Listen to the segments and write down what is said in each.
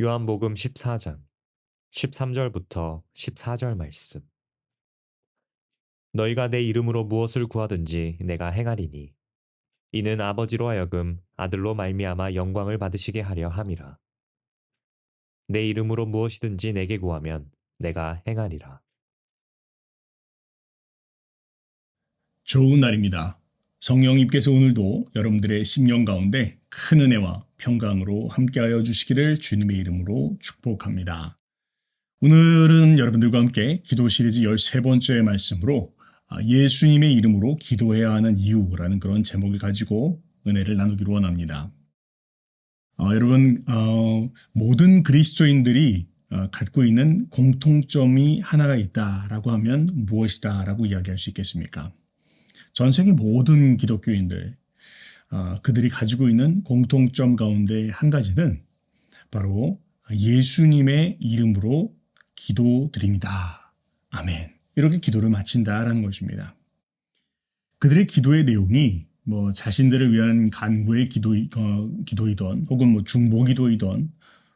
요한복음 14장 13절부터 14절 말씀. 너희가 내 이름으로 무엇을 구하든지 내가 행하리니 이는 아버지로 하여금 아들로 말미암아 영광을 받으시게 하려 함이라. 내 이름으로 무엇이든지 내게 구하면 내가 행하리라. 좋은 날입니다. 성령님께서 오늘도 여러분들의 심령 가운데 큰 은혜와 평강으로 함께하여 주시기를 주님의 이름으로 축복합니다. 오늘은 여러분들과 함께 기도 시리즈 13번째 말씀으로 예수님의 이름으로 기도해야 하는 이유라는 그런 제목을 가지고 은혜를 나누기로 원합니다. 여러분, 모든 그리스도인들이 갖고 있는 공통점이 하나가 있다라고 하면 무엇이다라고 이야기할 수 있겠습니까? 전 세계 모든 기독교인들, 그들이 가지고 있는 공통점 가운데 한 가지는 바로 예수님의 이름으로 기도드립니다. 아멘. 이렇게 기도를 마친다라는 것입니다. 그들의 기도의 내용이 자신들을 위한 간구의 기도이던 혹은 중보 기도이던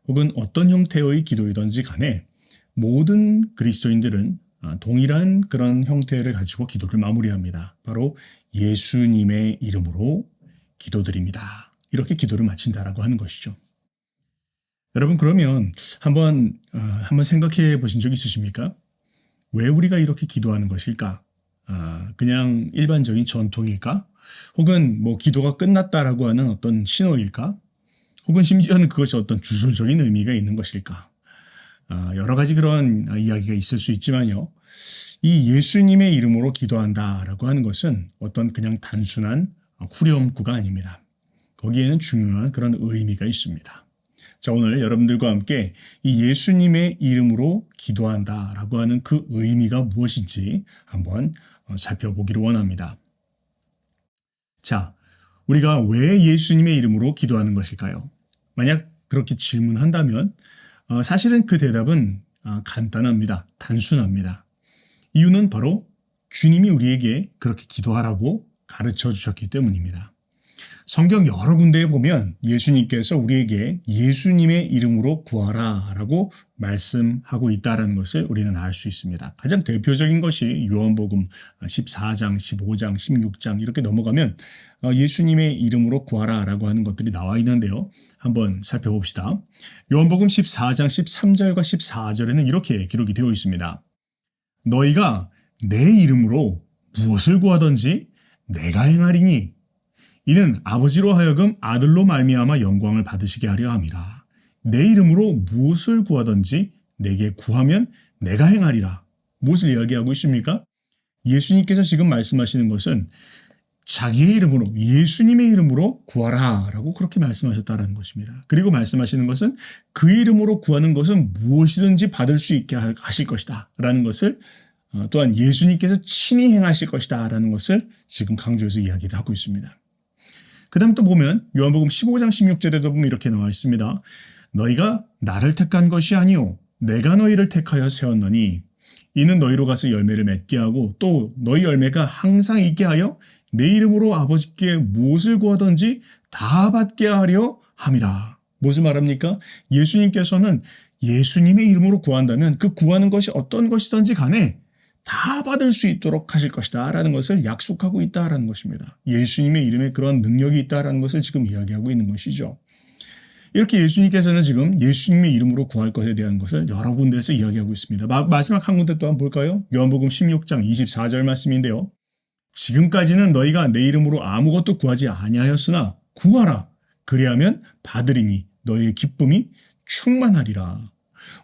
혹은 어떤 형태의 기도이든지 간에 모든 그리스도인들은 동일한 그런 형태를 가지고 기도를 마무리합니다. 바로 예수님의 이름으로 기도드립니다. 이렇게 기도를 마친다라고 하는 것이죠. 여러분, 그러면 한번 생각해 보신 적 있으십니까? 왜 우리가 이렇게 기도하는 것일까? 그냥 일반적인 전통일까? 혹은 기도가 끝났다라고 하는 어떤 신호일까? 혹은 심지어는 그것이 어떤 주술적인 의미가 있는 것일까? 여러 가지 그런 이야기가 있을 수 있지만요. 이 예수님의 이름으로 기도한다라고 하는 것은 어떤 그냥 단순한 후렴구가 아닙니다. 거기에는 중요한 그런 의미가 있습니다. 자, 오늘 여러분들과 함께 이 예수님의 이름으로 기도한다라고 하는 그 의미가 무엇인지 한번 살펴보기를 원합니다. 자, 우리가 왜 예수님의 이름으로 기도하는 것일까요? 만약 그렇게 질문한다면 사실은 그 대답은 간단합니다. 단순합니다. 이유는 바로 주님이 우리에게 그렇게 기도하라고 가르쳐 주셨기 때문입니다. 성경 여러 군데에 보면 예수님께서 우리에게 예수님의 이름으로 구하라 라고 말씀하고 있다는 것을 우리는 알 수 있습니다. 가장 대표적인 것이 요한복음 14장, 15장, 16장 이렇게 넘어가면 예수님의 이름으로 구하라 라고 하는 것들이 나와 있는데요. 한번 살펴봅시다. 요한복음 14장 13절과 14절에는 이렇게 기록이 되어 있습니다. 너희가 내 이름으로 무엇을 구하든지 내가 행하리니 이는 아버지로 하여금 아들로 말미암아 영광을 받으시게 하려 함이라. 내 이름으로 무엇을 구하든지 내게 구하면 내가 행하리라. 무엇을 이야기하고 있습니까? 예수님께서 지금 말씀하시는 것은 자기의 이름으로, 예수님의 이름으로 구하라 라고 그렇게 말씀하셨다는 것입니다. 그리고 말씀하시는 것은 그 이름으로 구하는 것은 무엇이든지 받을 수 있게 하실 것이다 라는 것을 또한 예수님께서 친히 행하실 것이다 라는 것을 지금 강조해서 이야기를 하고 있습니다. 그 다음 또 보면 요한복음 15장 16절에도 보면 이렇게 나와 있습니다. 너희가 나를 택한 것이 아니요 내가 너희를 택하여 세웠노니 이는 너희로 가서 열매를 맺게 하고 또 너희 열매가 항상 있게 하여 내 이름으로 아버지께 무엇을 구하든지 다 받게 하려 함이라. 무엇을 말합니까? 예수님께서는 예수님의 이름으로 구한다면 그 구하는 것이 어떤 것이든지 간에 다 받을 수 있도록 하실 것이다 라는 것을 약속하고 있다라는 것입니다. 예수님의 이름에 그런 능력이 있다라는 것을 지금 이야기하고 있는 것이죠. 이렇게 예수님께서는 지금 예수님의 이름으로 구할 것에 대한 것을 여러 군데에서 이야기하고 있습니다. 마지막 한 군데 또 한번 볼까요? 요한복음 16장 24절 말씀인데요. 지금까지는 너희가 내 이름으로 아무것도 구하지 아니하였으나 구하라. 그리하면 받으리니 너희의 기쁨이 충만하리라.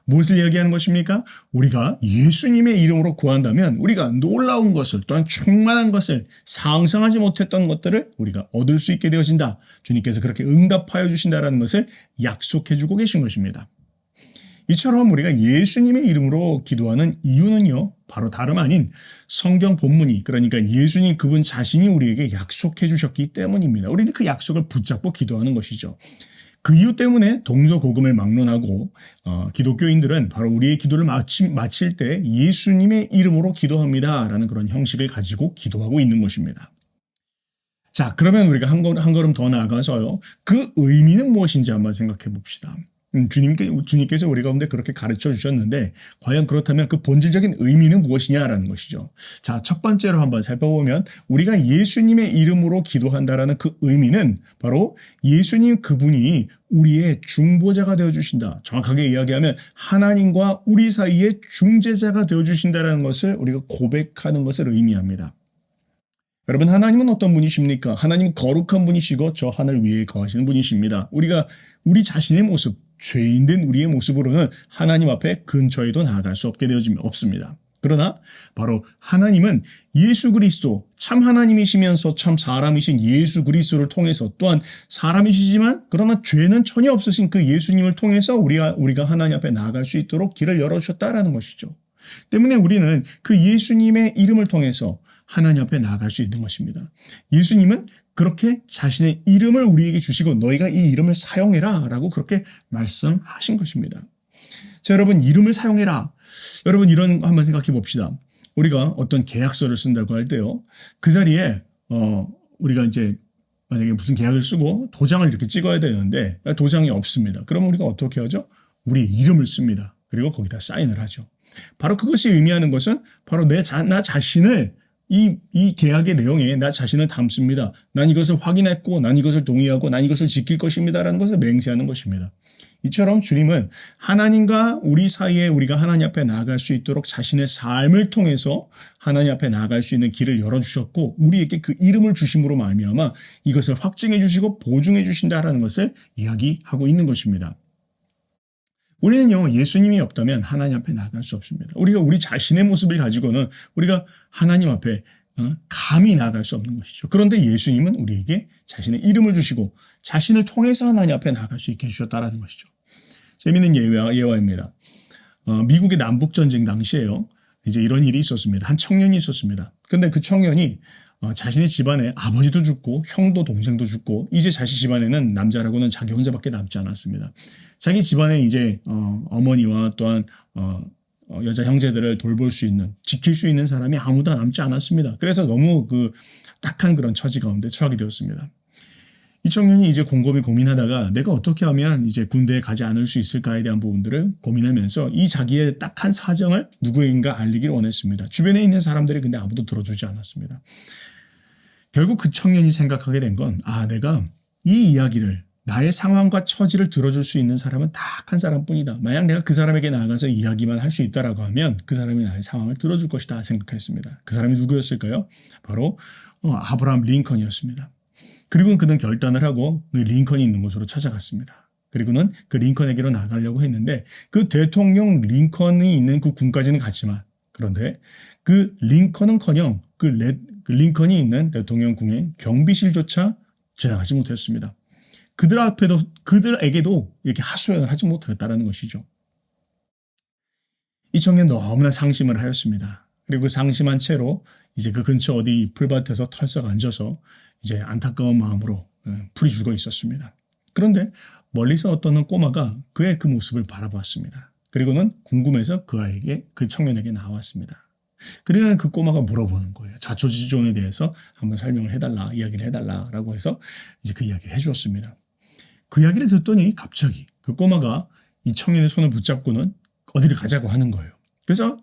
무엇을 이야기하는 것입니까? 우리가 예수님의 이름으로 구한다면 우리가 놀라운 것을 또한 충만한 것을 상상하지 못했던 것들을 우리가 얻을 수 있게 되어진다. 주님께서 그렇게 응답하여 주신다는 것을 약속해 주고 계신 것입니다. 이처럼 우리가 예수님의 이름으로 기도하는 이유는요. 바로 다름 아닌 성경 본문이 그러니까 예수님 그분 자신이 우리에게 약속해 주셨기 때문입니다. 우리는 그 약속을 붙잡고 기도하는 것이죠. 그 이유 때문에 동서고금을 막론하고 기독교인들은 바로 우리의 기도를 마칠 때 예수님의 이름으로 기도합니다 라는 그런 형식을 가지고 기도하고 있는 것입니다. 자, 그러면 우리가 한 걸음 더 나아가서요. 그 의미는 무엇인지 한번 생각해 봅시다. 주님께서 우리 가운데 그렇게 가르쳐 주셨는데 과연 그렇다면 그 본질적인 의미는 무엇이냐라는 것이죠. 자, 첫 번째로 한번 살펴보면 우리가 예수님의 이름으로 기도한다라는 그 의미는 바로 예수님 그분이 우리의 중보자가 되어주신다. 정확하게 이야기하면 하나님과 우리 사이의 중재자가 되어주신다라는 것을 우리가 고백하는 것을 의미합니다. 여러분, 하나님은 어떤 분이십니까? 하나님은 거룩한 분이시고 저 하늘 위에 거하시는 분이십니다. 우리가 우리 자신의 모습, 죄인된 우리의 모습으로는 하나님 앞에 근처에도 나아갈 수 없게 없습니다. 그러나 바로 하나님은 예수 그리스도, 참 하나님이시면서 참 사람이신 예수 그리스도를 통해서 또한 사람이시지만 그러나 죄는 전혀 없으신 그 예수님을 통해서 우리가 하나님 앞에 나아갈 수 있도록 길을 열어주셨다라는 것이죠. 때문에 우리는 그 예수님의 이름을 통해서 하나님 앞에 나아갈 수 있는 것입니다. 예수님은 그렇게 자신의 이름을 우리에게 주시고 너희가 이 이름을 사용해라 라고 그렇게 말씀하신 것입니다. 자, 여러분, 이름을 사용해라. 여러분, 이런 거 한번 생각해 봅시다. 우리가 어떤 계약서를 쓴다고 할 때요. 그 자리에 우리가 이제 만약에 무슨 계약을 쓰고 도장을 이렇게 찍어야 되는데 도장이 없습니다. 그러면 우리가 어떻게 하죠? 우리 이름을 씁니다. 그리고 거기다 사인을 하죠. 바로 그것이 의미하는 것은 바로 나 자신을 이 계약의 내용에 나 자신을 담습니다. 난 이것을 확인했고, 난 이것을 동의하고, 난 이것을 지킬 것입니다라는 것을 맹세하는 것입니다. 이처럼 주님은 하나님과 우리 사이에 우리가 하나님 앞에 나아갈 수 있도록 자신의 삶을 통해서 하나님 앞에 나아갈 수 있는 길을 열어주셨고 우리에게 그 이름을 주심으로 말미암아 이것을 확증해 주시고 보증해 주신다라는 것을 이야기하고 있는 것입니다. 우리는요, 예수님이 없다면 하나님 앞에 나아갈 수 없습니다. 우리가 우리 자신의 모습을 가지고는 우리가 하나님 앞에 감히 나아갈 수 없는 것이죠. 그런데 예수님은 우리에게 자신의 이름을 주시고 자신을 통해서 하나님 앞에 나아갈 수 있게 해주셨다라는 것이죠. 재미있는 예화입니다. 미국의 남북전쟁 당시에요. 이제 이런 일이 있었습니다. 한 청년이 있었습니다. 근데 그 청년이 자신의 집안에 아버지도 죽고 형도 동생도 죽고 이제 자신 집안에는 남자라고는 자기 혼자밖에 남지 않았습니다. 자기 집안에 이제 어머니와 또한 여자 형제들을 돌볼 수 있는, 지킬 수 있는 사람이 아무도 남지 않았습니다. 그래서 너무 그 딱한 그런 처지 가운데 처하게 되었습니다. 이 청년이 이제 곰곰이 고민하다가 내가 어떻게 하면 이제 군대에 가지 않을 수 있을까에 대한 부분들을 고민하면서 이 자기의 딱한 사정을 누구인가 알리기를 원했습니다. 주변에 있는 사람들이 근데 아무도 들어주지 않았습니다. 결국 그 청년이 생각하게 된 건, 내가 이 이야기를, 나의 상황과 처지를 들어줄 수 있는 사람은 딱 한 사람뿐이다. 만약 내가 그 사람에게 나아가서 이야기만 할 수 있다라고 하면 그 사람이 나의 상황을 들어줄 것이다 생각했습니다. 그 사람이 누구였을까요? 바로 아브라함 링컨이었습니다. 그리고 그는 결단을 하고 그 링컨이 있는 곳으로 찾아갔습니다. 그리고는 그 링컨에게로 나가려고 했는데 그 대통령 링컨이 있는 그 군까지는 갔지만 그런데 그 링컨은커녕 그 링컨이 있는 대통령궁의 경비실조차 지나가지 못했습니다. 그들에게도 이렇게 하소연을 하지 못했다는 것이죠. 이 청년 너무나 상심을 하였습니다. 그리고 상심한 채로 이제 그 근처 어디 풀밭에서 털썩 앉아서 이제 안타까운 마음으로 풀이 죽어 있었습니다. 그런데 멀리서 어떤 꼬마가 그의 그 모습을 바라보았습니다. 그리고는 궁금해서 그 청년에게 나왔습니다. 그러니까 그 꼬마가 물어보는 거예요. 자초지종에 대해서 한번 설명을 해달라, 이야기를 해달라라고 해서 이제 그 이야기를 해주었습니다. 그 이야기를 듣더니 갑자기 그 꼬마가 이 청년의 손을 붙잡고는 어디를 가자고 하는 거예요. 그래서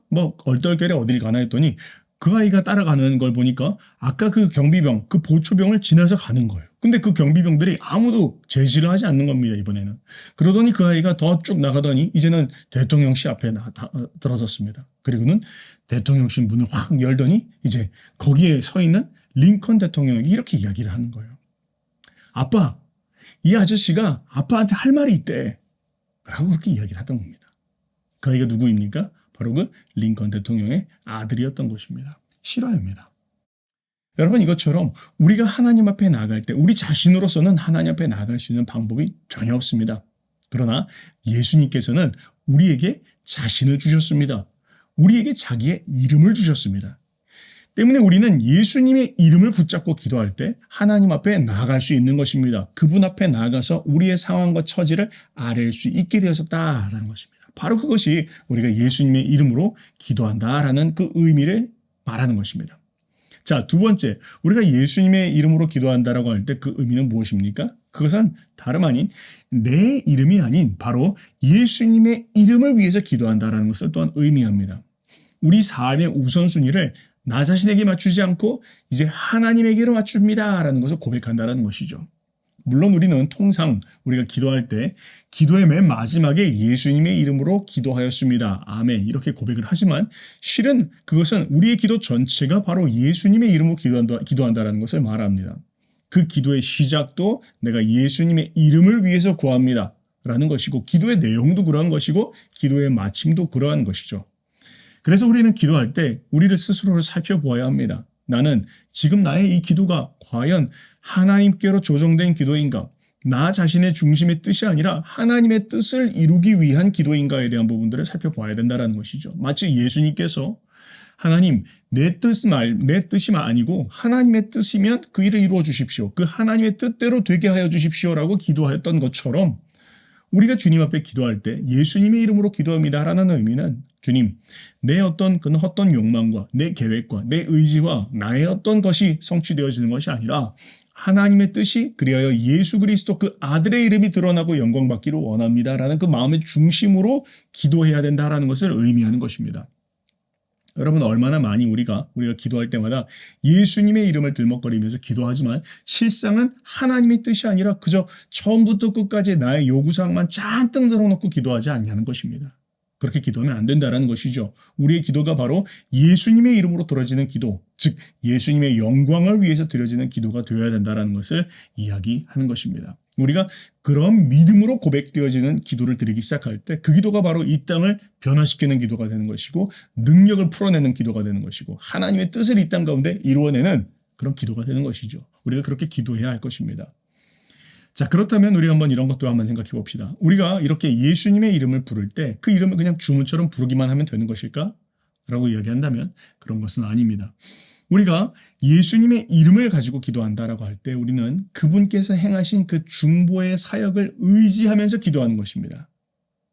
얼떨결에 어디를 가나 했더니 그 아이가 따라가는 걸 보니까 아까 그 경비병, 그 보초병을 지나서 가는 거예요. 근데 그 경비병들이 아무도 제지를 하지 않는 겁니다, 이번에는. 그러더니 그 아이가 더 쭉 나가더니 이제는 대통령실 앞에 들어섰습니다. 그리고는 대통령실 문을 확 열더니 이제 거기에 서 있는 링컨 대통령에게 이렇게 이야기를 하는 거예요. 아빠, 이 아저씨가 아빠한테 할 말이 있대. 라고 그렇게 이야기를 하던 겁니다. 그 아이가 누구입니까? 바로 그 링컨 대통령의 아들이었던 것입니다. 실화입니다. 여러분, 이것처럼 우리가 하나님 앞에 나아갈 때 우리 자신으로서는 하나님 앞에 나아갈 수 있는 방법이 전혀 없습니다. 그러나 예수님께서는 우리에게 자신을 주셨습니다. 우리에게 자기의 이름을 주셨습니다. 때문에 우리는 예수님의 이름을 붙잡고 기도할 때 하나님 앞에 나아갈 수 있는 것입니다. 그분 앞에 나아가서 우리의 상황과 처지를 아뢰일 수 있게 되었다라는 것입니다. 바로 그것이 우리가 예수님의 이름으로 기도한다라는 그 의미를 말하는 것입니다. 자, 두 번째, 우리가 예수님의 이름으로 기도한다라고 할 때 그 의미는 무엇입니까? 그것은 다름 아닌 내 이름이 아닌 바로 예수님의 이름을 위해서 기도한다라는 것을 또한 의미합니다. 우리 삶의 우선순위를 나 자신에게 맞추지 않고 이제 하나님에게로 맞춥니다라는 것을 고백한다는 것이죠. 물론 우리는 통상 우리가 기도할 때 기도의 맨 마지막에 예수님의 이름으로 기도하였습니다. 아멘. 이렇게 고백을 하지만 실은 그것은 우리의 기도 전체가 바로 예수님의 이름으로 기도한다는 것을 말합니다. 그 기도의 시작도 내가 예수님의 이름을 위해서 구합니다. 라는 것이고 기도의 내용도 그러한 것이고 기도의 마침도 그러한 것이죠. 그래서 우리는 기도할 때 우리를 스스로를 살펴보아야 합니다. 나는 지금 나의 이 기도가 과연 하나님께로 조정된 기도인가? 나 자신의 중심의 뜻이 아니라 하나님의 뜻을 이루기 위한 기도인가에 대한 부분들을 살펴봐야 된다는 것이죠. 마치 예수님께서 하나님, 내 뜻이 아니고 하나님의 뜻이면 그 일을 이루어 주십시오. 그 하나님의 뜻대로 되게 하여 주십시오라고 기도하였던 것처럼 우리가 주님 앞에 기도할 때 예수님의 이름으로 기도합니다라는 의미는 주님, 내 어떤 그 헛된 욕망과 내 계획과 내 의지와 나의 어떤 것이 성취되어지는 것이 아니라 하나님의 뜻이 그리하여 예수 그리스도 그 아들의 이름이 드러나고 영광받기를 원합니다라는 그 마음의 중심으로 기도해야 된다라는 것을 의미하는 것입니다. 여러분 얼마나 많이 우리가 기도할 때마다 예수님의 이름을 들먹거리면서 기도하지만 실상은 하나님의 뜻이 아니라 그저 처음부터 끝까지 나의 요구사항만 잔뜩 늘어놓고 기도하지 않냐는 것입니다. 그렇게 기도하면 안 된다는 것이죠. 우리의 기도가 바로 예수님의 이름으로 드려지는 기도, 즉 예수님의 영광을 위해서 드려지는 기도가 되어야 된다는 것을 이야기하는 것입니다. 우리가 그런 믿음으로 고백되어지는 기도를 드리기 시작할 때 그 기도가 바로 이 땅을 변화시키는 기도가 되는 것이고 능력을 풀어내는 기도가 되는 것이고 하나님의 뜻을 이 땅 가운데 이루어내는 그런 기도가 되는 것이죠. 우리가 그렇게 기도해야 할 것입니다. 자, 그렇다면 우리가 한번 이런 것도 한번 생각해 봅시다. 우리가 이렇게 예수님의 이름을 부를 때 그 이름을 그냥 주문처럼 부르기만 하면 되는 것일까? 라고 이야기한다면 그런 것은 아닙니다. 우리가 예수님의 이름을 가지고 기도한다라고 할 때 우리는 그분께서 행하신 그 중보의 사역을 의지하면서 기도하는 것입니다.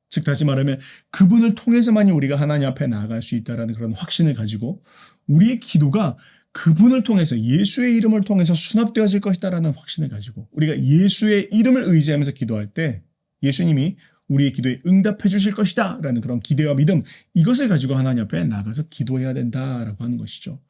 즉 다시 말하면 그분을 통해서만이 우리가 하나님 앞에 나아갈 수 있다는 그런 확신을 가지고 우리의 기도가 그분을 통해서 예수의 이름을 통해서 수납되어질 것이다라는 확신을 가지고 우리가 예수의 이름을 의지하면서 기도할 때 예수님이 우리의 기도에 응답해 주실 것이다 라는 그런 기대와 믿음, 이것을 가지고 하나님 앞에 나가서 기도해야 된다라고 하는 것이죠.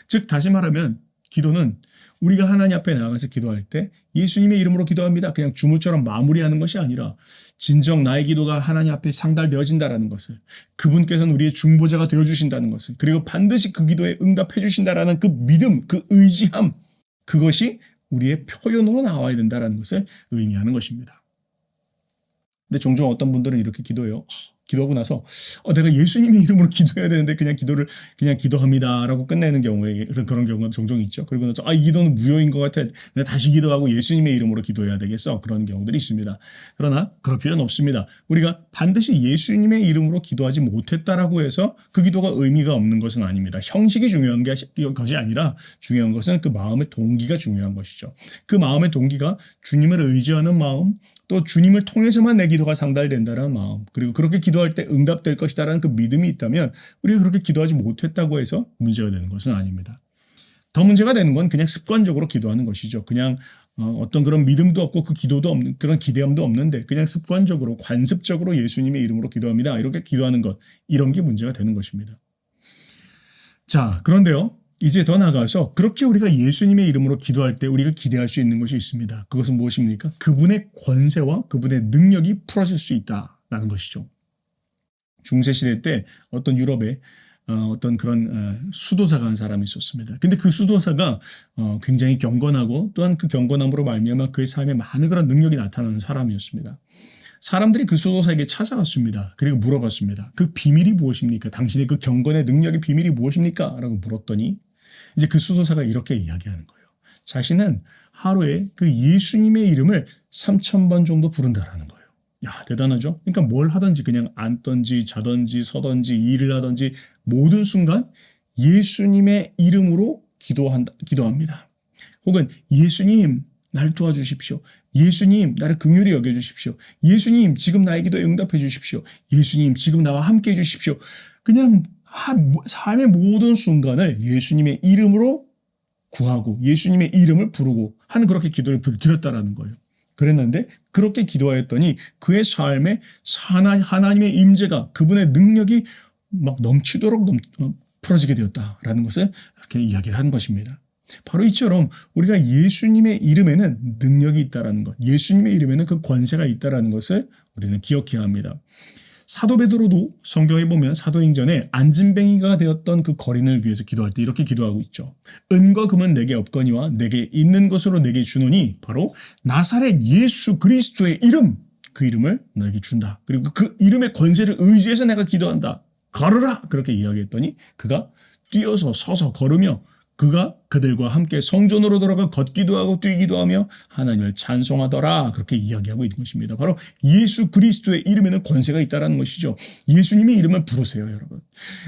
즉 다시 말하면 기도는 우리가 하나님 앞에 나가서 기도할 때 예수님의 이름으로 기도합니다. 그냥 주물처럼 마무리하는 것이 아니라 진정 나의 기도가 하나님 앞에 상달되어진다라는 것을, 그분께서는 우리의 중보자가 되어주신다는 것을, 그리고 반드시 그 기도에 응답해 주신다라는 그 믿음, 그 의지함, 그것이 우리의 표현으로 나와야 된다라는 것을 의미하는 것입니다. 근데 종종 어떤 분들은 이렇게 기도해요. 기도하고 나서 내가 예수님의 이름으로 기도해야 되는데 그냥 기도합니다라고 끝내는 경우에 그런 경우가 종종 있죠. 그리고 나서 이 기도는 무효인 것 같아. 내가 다시 기도하고 예수님의 이름으로 기도해야 되겠어. 그런 경우들이 있습니다. 그러나 그럴 필요는 없습니다. 우리가 반드시 예수님의 이름으로 기도하지 못했다라고 해서 그 기도가 의미가 없는 것은 아닙니다. 형식이 중요한 것이 아니라 중요한 것은 그 마음의 동기가 중요한 것이죠. 그 마음의 동기가 주님을 의지하는 마음, 또 주님을 통해서만 내 기도가 상달된다는 마음, 그리고 그렇게 기도할 때 응답될 것이다라는 그 믿음이 있다면 우리가 그렇게 기도하지 못했다고 해서 문제가 되는 것은 아닙니다. 더 문제가 되는 건 그냥 습관적으로 기도하는 것이죠. 그냥 어떤 그런 믿음도 없고 그 기도도 없는, 그런 기대함도 없는데 그냥 습관적으로 관습적으로 예수님의 이름으로 기도합니다. 이렇게 기도하는 것, 이런 게 문제가 되는 것입니다. 자, 그런데요. 이제 더 나아가서 그렇게 우리가 예수님의 이름으로 기도할 때 우리가 기대할 수 있는 것이 있습니다. 그것은 무엇입니까? 그분의 권세와 그분의 능력이 풀어질 수 있다라는 것이죠. 중세시대 때 어떤 유럽에 어떤 그런 수도사가 한 사람이 있었습니다. 근데 그 수도사가 굉장히 경건하고 또한 그 경건함으로 말미암아 그의 삶에 많은 그런 능력이 나타나는 사람이었습니다. 사람들이 그 수도사에게 찾아왔습니다. 그리고 물어봤습니다. 그 비밀이 무엇입니까? 당신의 그 경건의 능력의 비밀이 무엇입니까? 라고 물었더니 이제 그 수도사가 이렇게 이야기하는 거예요. 자신은 하루에 그 예수님의 이름을 3,000번 정도 부른다라는 거예요. 야, 대단하죠? 그러니까 뭘 하든지 그냥 앉든지 자든지 서든지 일을 하든지 모든 순간 예수님의 이름으로 기도합니다. 혹은 예수님 나를 도와주십시오. 예수님 나를 긍휼히 여겨주십시오. 예수님 지금 나의 기도에 응답해 주십시오. 예수님 지금 나와 함께 해주십시오. 그냥 삶의 모든 순간을 예수님의 이름으로 구하고 예수님의 이름을 부르고 하는 그렇게 기도를 드렸다라는 거예요. 그랬는데 그렇게 기도하였더니 그의 삶에 하나님의 임재가 그분의 능력이 막 넘치도록 풀어지게 되었다라는 것을 이렇게 이야기를 하는 것입니다. 바로 이처럼 우리가 예수님의 이름에는 능력이 있다라는 것, 예수님의 이름에는 그 권세가 있다라는 것을 우리는 기억해야 합니다. 사도 베드로도 성경에 보면 사도행전에 안진뱅이가 되었던 그 거린을 위해서 기도할 때 이렇게 기도하고 있죠. 은과 금은 내게 없거니와 내게 있는 것으로 내게 주노니 바로 나사렛 예수 그리스도의 이름, 그 이름을 너에게 준다. 그리고 그 이름의 권세를 의지해서 내가 기도한다. 걸으라! 그렇게 이야기했더니 그가 뛰어서 서서 걸으며 그가 그들과 함께 성전으로 들어가 걷기도 하고 뛰기도 하며 하나님을 찬송하더라. 그렇게 이야기하고 있는 것입니다. 바로 예수 그리스도의 이름에는 권세가 있다는 것이죠. 예수님의 이름을 부르세요, 여러분.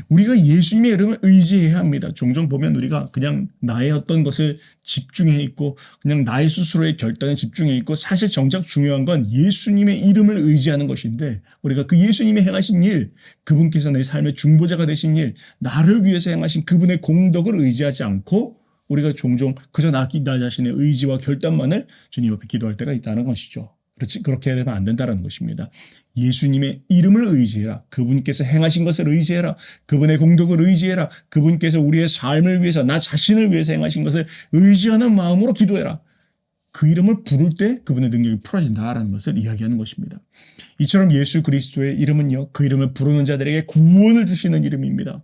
우리가 예수님의 이름을 의지해야 합니다. 종종 보면 우리가 그냥 나의 어떤 것을 집중해 있고 그냥 나의 스스로의 결단에 집중해 있고 사실 정작 중요한 건 예수님의 이름을 의지하는 것인데 우리가 그 예수님이 행하신 일, 그분께서 내 삶의 중보자가 되신 일, 나를 위해서 행하신 그분의 공덕을 의지하지 않고 우리가 종종 그저 나 자신의 의지와 결단만을 주님 앞에 기도할 때가 있다는 것이죠. 그렇지, 그렇게 되면 안 된다는 것입니다. 예수님의 이름을 의지해라. 그분께서 행하신 것을 의지해라. 그분의 공덕을 의지해라. 그분께서 우리의 삶을 위해서 나 자신을 위해서 행하신 것을 의지하는 마음으로 기도해라. 그 이름을 부를 때 그분의 능력이 풀어진다라는 것을 이야기하는 것입니다. 이처럼 예수 그리스도의 이름은요, 그 이름을 부르는 자들에게 구원을 주시는 이름입니다.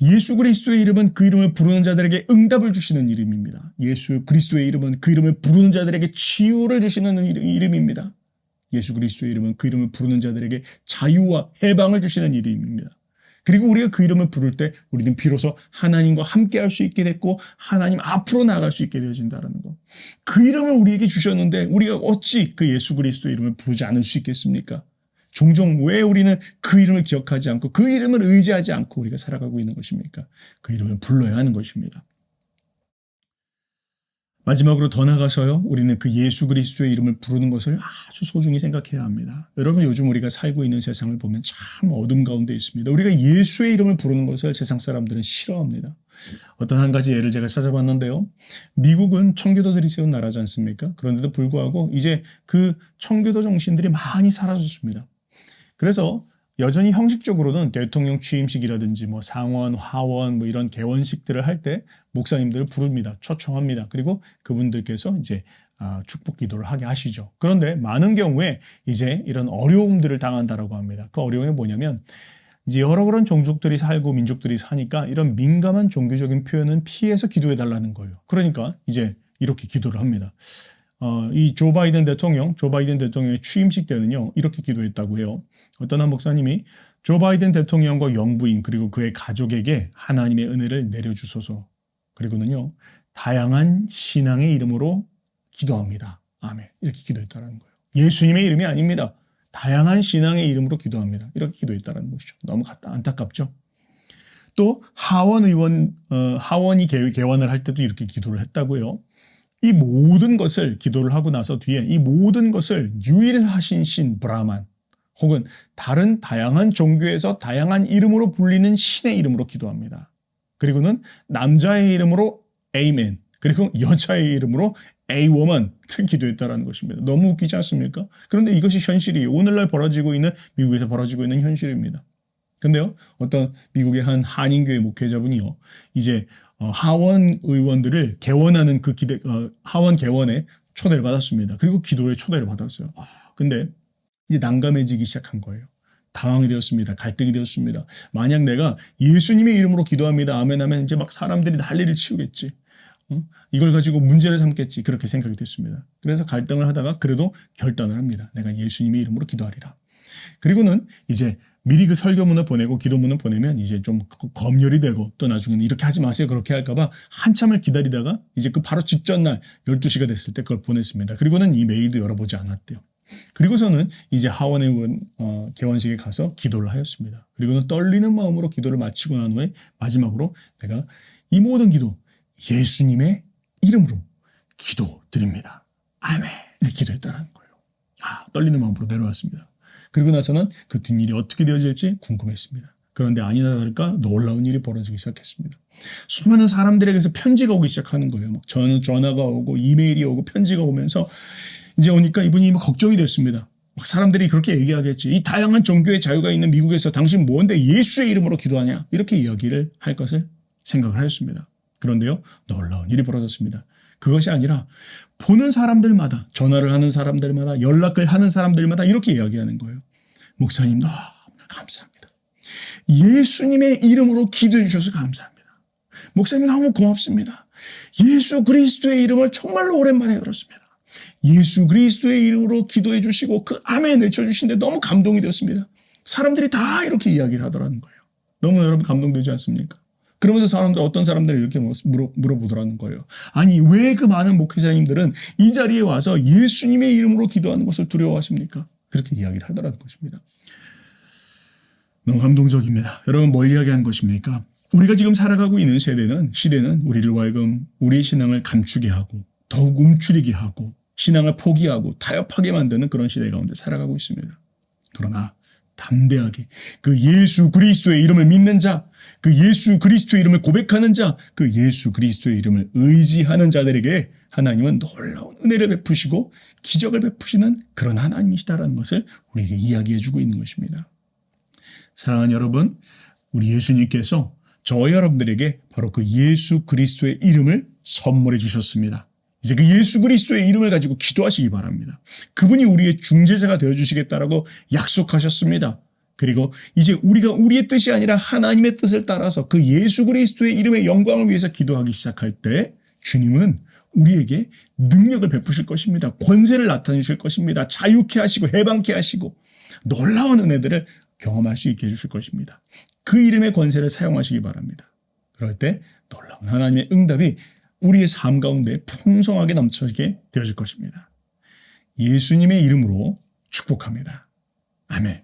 예수 그리스도의 이름은 그 이름을 부르는 자들에게 응답을 주시는 이름입니다. 예수 그리스도의 이름은 그 이름을 부르는 자들에게 치유를 주시는 이름입니다. 예수 그리스도의 이름은 그 이름을 부르는 자들에게 자유와 해방을 주시는 이름입니다. 그리고 우리가 그 이름을 부를 때 우리는 비로소 하나님과 함께 할 수 있게 됐고 하나님 앞으로 나아갈 수 있게 되어진다는 것. 그 이름을 우리에게 주셨는데 우리가 어찌 그 예수 그리스도의 이름을 부르지 않을 수 있겠습니까? 종종 왜 우리는 그 이름을 기억하지 않고 그 이름을 의지하지 않고 우리가 살아가고 있는 것입니까? 그 이름을 불러야 하는 것입니다. 마지막으로 더 나가서요, 우리는 그 예수 그리스도의 이름을 부르는 것을 아주 소중히 생각해야 합니다. 여러분, 요즘 우리가 살고 있는 세상을 보면 참 어둠 가운데 있습니다. 우리가 예수의 이름을 부르는 것을 세상 사람들은 싫어합니다. 어떤 한 가지 예를 제가 찾아봤는데요. 미국은 청교도들이 세운 나라지 않습니까? 그런데도 불구하고 이제 그 청교도 정신들이 많이 사라졌습니다. 그래서 여전히 형식적으로는 대통령 취임식이라든지 뭐 상원, 하원 뭐 이런 개원식들을 할 때 목사님들을 부릅니다. 초청합니다. 그리고 그분들께서 이제 축복 기도를 하게 하시죠. 그런데 많은 경우에 이제 이런 어려움들을 당한다라고 합니다. 그 어려움이 뭐냐면 이제 여러 그런 종족들이 살고 민족들이 사니까 이런 민감한 종교적인 표현은 피해서 기도해 달라는 거예요. 그러니까 이제 이렇게 기도를 합니다. 이 조 바이든 대통령의 취임식 때는요, 이렇게 기도했다고 해요. 어떤 한 목사님이 조 바이든 대통령과 영부인 그리고 그의 가족에게 하나님의 은혜를 내려주소서. 그리고는요, 다양한 신앙의 이름으로 기도합니다. 아멘. 이렇게 기도했다는 거예요. 예수님의 이름이 아닙니다. 다양한 신앙의 이름으로 기도합니다. 이렇게 기도했다는 것이죠. 너무 안타깝죠. 또 하원이 개원을 할 때도 이렇게 기도를 했다고요. 이 모든 것을 기도를 하고 나서 뒤에 이 모든 것을 유일하신 신 브라만 혹은 다른 다양한 종교에서 다양한 이름으로 불리는 신의 이름으로 기도합니다. 그리고는 남자의 이름으로 에이멘, 그리고 여자의 이름으로 에이워먼 기도했다는 것입니다. 너무 웃기지 않습니까? 그런데 이것이 현실이에요. 오늘날 미국에서 벌어지고 있는 현실입니다. 근데요, 어떤 미국의 한 한인교회 목회자분이요, 이제 하원 의원들을 개원하는 하원 개원에 초대를 받았습니다. 그리고 기도에 초대를 받았어요. 근데 이제 난감해지기 시작한 거예요. 당황이 되었습니다. 갈등이 되었습니다. 만약 내가 예수님의 이름으로 기도합니다. 아멘 하면 이제 막 사람들이 난리를 치우겠지. 이걸 가지고 문제를 삼겠지. 그렇게 생각이 됐습니다. 그래서 갈등을 하다가 그래도 결단을 합니다. 내가 예수님의 이름으로 기도하리라. 그리고는 이제 미리 그 설교문을 보내고 기도문을 보내면 이제 좀 검열이 되고 또 나중에는 이렇게 하지 마세요. 그렇게 할까봐 한참을 기다리다가 이제 그 바로 직전 날 12시가 됐을 때 그걸 보냈습니다. 그리고는 이 메일도 열어보지 않았대요. 그리고서는 이제 하원의 개원식에 가서 기도를 하였습니다. 그리고는 떨리는 마음으로 기도를 마치고 난 후에 마지막으로 내가 이 모든 기도 예수님의 이름으로 기도드립니다. 아멘. 이렇게 기도했다는 거예요. 떨리는 마음으로 내려왔습니다. 그리고 나서는 그 뒷일이 어떻게 되어질지 궁금했습니다. 그런데 아니나 다를까 놀라운 일이 벌어지기 시작했습니다. 수많은 사람들에게서 편지가 오기 시작하는 거예요. 막 전화가 오고 이메일이 오고 편지가 오면서 이제 오니까 이분이 막 걱정이 됐습니다. 막 사람들이 그렇게 얘기하겠지. 이 다양한 종교의 자유가 있는 미국에서 당신 뭔데 예수의 이름으로 기도하냐? 이렇게 이야기를 할 것을 생각을 하였습니다. 그런데요, 놀라운 일이 벌어졌습니다. 그것이 아니라 보는 사람들마다, 전화를 하는 사람들마다, 연락을 하는 사람들마다 이렇게 이야기하는 거예요. 목사님 너무 감사합니다. 예수님의 이름으로 기도해 주셔서 감사합니다. 목사님 너무 고맙습니다. 예수 그리스도의 이름을 정말로 오랜만에 들었습니다. 예수 그리스도의 이름으로 기도해 주시고 그 아멘 외쳐주시는데 너무 감동이 되었습니다. 사람들이 다 이렇게 이야기를 하더라는 거예요. 너무 여러분 감동되지 않습니까? 그러면서 어떤 사람들이 이렇게 물어보더라는 거예요. 아니 왜 그 많은 목회자님들은 이 자리에 와서 예수님의 이름으로 기도하는 것을 두려워하십니까? 그렇게 이야기를 하더라는 것입니다. 너무 감동적입니다. 여러분 뭘 이야기하는 것입니까? 우리가 지금 살아가고 있는 시대는 우리를 하여금 우리의 신앙을 감추게 하고 더욱 움츠리게 하고 신앙을 포기하고 타협하게 만드는 그런 시대 가운데 살아가고 있습니다. 그러나 담대하게 그 예수 그리스도의 이름을 믿는 자, 그 예수 그리스도의 이름을 고백하는 자, 그 예수 그리스도의 이름을 의지하는 자들에게 하나님은 놀라운 은혜를 베푸시고 기적을 베푸시는 그런 하나님이시다라는 것을 우리에게 이야기해 주고 있는 것입니다. 사랑하는 여러분, 우리 예수님께서 저와 여러분들에게 바로 그 예수 그리스도의 이름을 선물해 주셨습니다. 이제 그 예수 그리스도의 이름을 가지고 기도하시기 바랍니다. 그분이 우리의 중재자가 되어주시겠다라고 약속하셨습니다. 그리고 이제 우리가 우리의 뜻이 아니라 하나님의 뜻을 따라서 그 예수 그리스도의 이름의 영광을 위해서 기도하기 시작할 때 주님은 우리에게 능력을 베푸실 것입니다. 권세를 나타내실 것입니다. 자유케 하시고 해방케 하시고 놀라운 은혜들을 경험할 수 있게 해주실 것입니다. 그 이름의 권세를 사용하시기 바랍니다. 그럴 때 놀라운 하나님의 응답이 우리의 삶 가운데 풍성하게 넘쳐지게 되어질 것입니다. 예수님의 이름으로 축복합니다. 아멘.